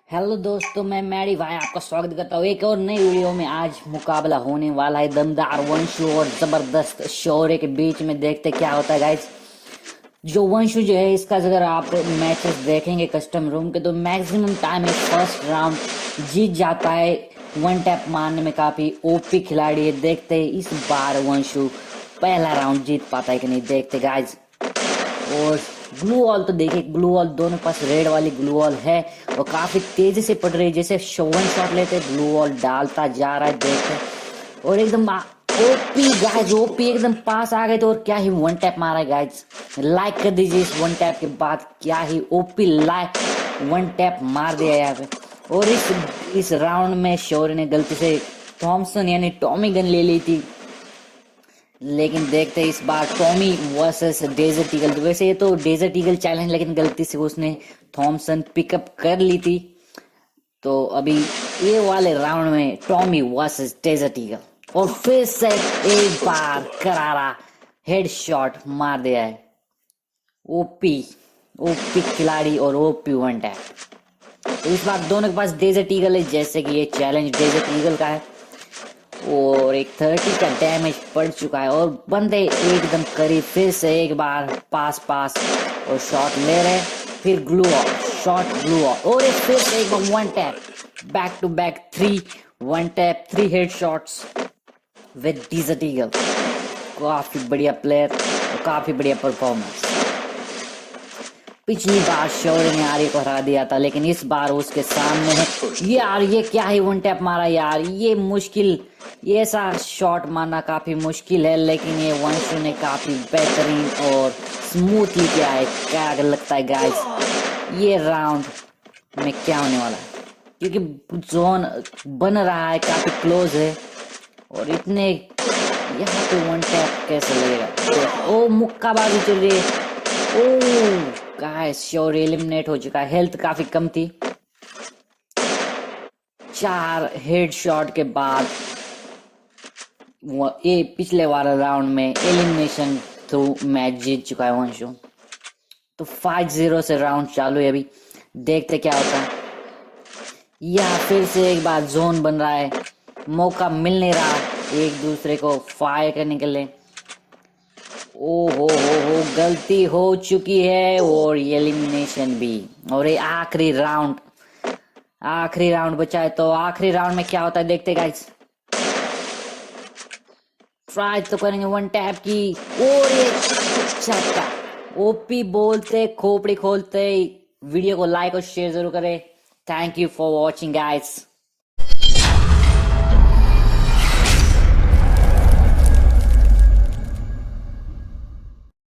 Hello दोस्तों, मैं Maddie भाई आपका स्वागत करता हूँ एक और नई वीडियो में। आज मुकाबला होने वाला है दमदार वंशु और जबरदस्त शौर्य के बीच में। देखते क्या होता है गाइस। जो वंशु जो है, इसका अगर आप मैचेस देखेंगे कस्टम रूम के, तो मैक्सिमम टाइम में फर्स्ट राउंड जीत जाता है। वन टैप मारने में काफी ओपी खिलाड़ी है। देखते हैं इस बार वंशु पहला राउंड जीत पाता है कि नहीं। देखते गाइस। और ग्लू वॉल तो देखिए, ग्लू वॉल दोनों पास रेड वाली ग्लू वॉल है और काफी तेजी से पड़ रही है। जैसे वन शॉट लेते ग्लू वॉल डालता जा रहा है। देखते और एकदम ओपी गाइस, ओपी एकदम पास आ गए तो। और क्या ही वन टैप मारा है गाइस। लाइक कर दीजिए इस वन टैप के बाद। क्या ही ओपी लाइक वन टैप मार दिया यहाँ पे। और इस राउंड में शौर्य ने गलती से थॉमसन यानी टॉमी गन ले ली थी, लेकिन देखते हैं इस बार टॉमी वर्सेस डेजर्ट ईगल। वैसे ये तो डेजर्ट ईगल चैलेंज, लेकिन गलती से उसने थॉमसन पिकअप कर ली थी। तो अभी ये वाले राउंड में टॉमी वर्सेस डेजर्ट ईगल। और फिर से एक बार करारा हेडशॉट मार दिया है। ओपी ओपी खिलाड़ी और ओपी वन टैप। तो इस बार दोनों के पास डेजर्ट ईगल है, जैसे कि ये चैलेंज डेजर्ट ईगल का है। और एक 30 का डैमेज पड़ चुका है और बंदे एकदम करीब। फिर से एक बार पास और शॉट ले रहे। फिर glue off shot, glue off, और एक फिर से एक बार one tap. Back to back 3 one tap 3 head shots with Desert Eagle. काफी बढ़िया प्लेयर और काफी बढ़िया परफॉर्मेंस। पिछली बार शौर्य ने आर्य को हरा दिया था, लेकिन इस बार उसके सामने है। यार ये क्या ही वन टैप मारा यार। ये मुश्किल, ये ऐसा शॉट मारना काफी मुश्किल है, लेकिन ये वंशु ने काफी बेहतरीन और स्मूथली किया है। क्या लगता है गाइस ये राउंड में क्या होने वाला है, क्योंकि जोन बन रहा है, काफी क्लोज है। और इतने यहाँ पे वन टैप कैसे लगेगा। ओ मुक्काबाजी चल रही है। ओ गाइस शौर्य एलिमिनेट हो चुका है। हेल्थ काफी कम थी। 4 हेड शॉट के बाद ये पिछले वाले राउंड में एलिमिनेशन थ्रू मैच जीत चुका है वंशु। तो 5-0 से राउंड चालू है अभी। देखते क्या होता है। यह फिर से एक बार जोन बन रहा है। मौका मिल नहीं रहा एक दूसरे को फायर करने के लिए। ओ हो गलती हो चुकी है और एलिमिनेशन भी। और ये आखिरी राउंड बचा है। तो आखिरी राउंड में क्या होता है देखते गाइस। ट्राई तो करेंगे वन टैप की। और ये छक्का। ओपी बोलते खोपड़ी खोलते। वीडियो को लाइक और शेयर जरूर करें। Thank you for watching guys.